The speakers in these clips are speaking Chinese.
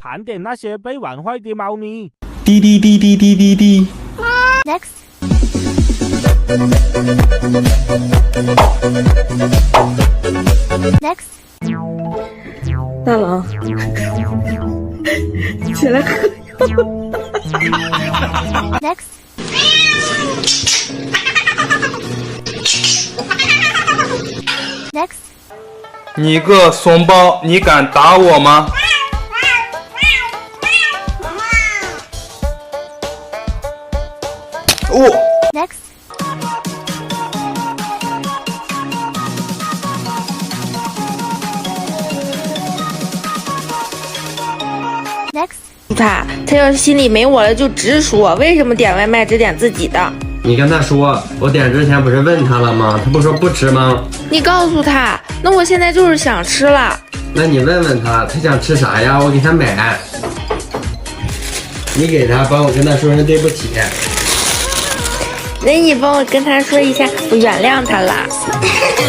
盘点那些被玩坏的猫咪。滴滴滴滴滴滴滴。Next。Next。大郎，起来喝药。Next。Next。你个怂包，你敢打我吗？哦。Next。Next。他要是心里没我了，就直说，为什么点外卖只点自己的？你跟他说，我点之前不是问他了吗？他不说不吃吗？你告诉他，那我现在就是想吃了。那你问问他，他想吃啥呀？我给他买。你给他，帮我跟他说声对不起。那你帮我跟他说一下，我原谅他了。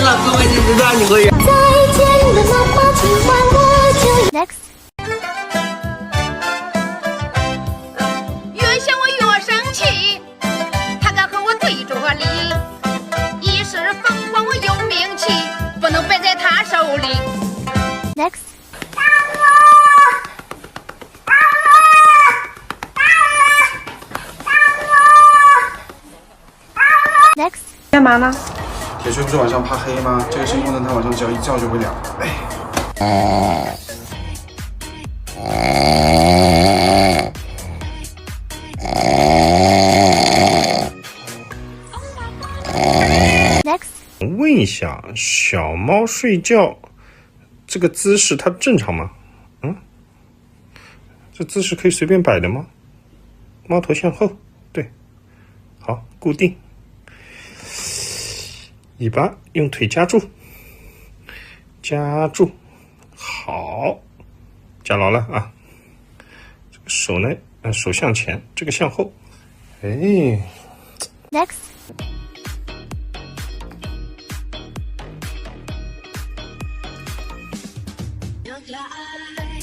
老公，我就知道你会原谅。再见了妈妈，今晚我就 Next。越想我越生气，他敢和我对着理，一时风光我有名气，不能败在他手里。Next。Next。干嘛呢？铁锤不是晚上怕黑吗？这个新功能它晚上只要一叫就会亮。Next。问一下，小猫睡觉这个姿势它正常吗？这姿势可以随便摆的吗？猫头向后，对，好，固定。尾巴用腿夹住，夹住，好，夹牢了啊。这个手呢，手向前，这个向后，哎。Next。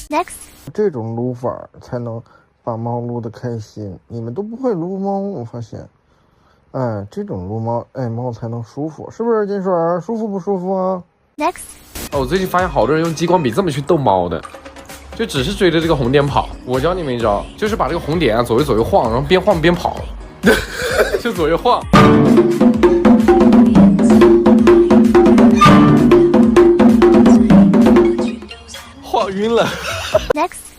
Next。这种撸法才能把猫撸得开心，你们都不会撸猫，我发现。哎，这种撸猫，哎，猫才能舒服，是不是金水？舒服不舒服啊 ？Next。我最近发现好多人用激光笔这么去逗猫的，就只是追着这个红点跑。我教你们一招，就是把这个红点左右晃，然后边晃边跑，就左右晃。晃晕了。Next。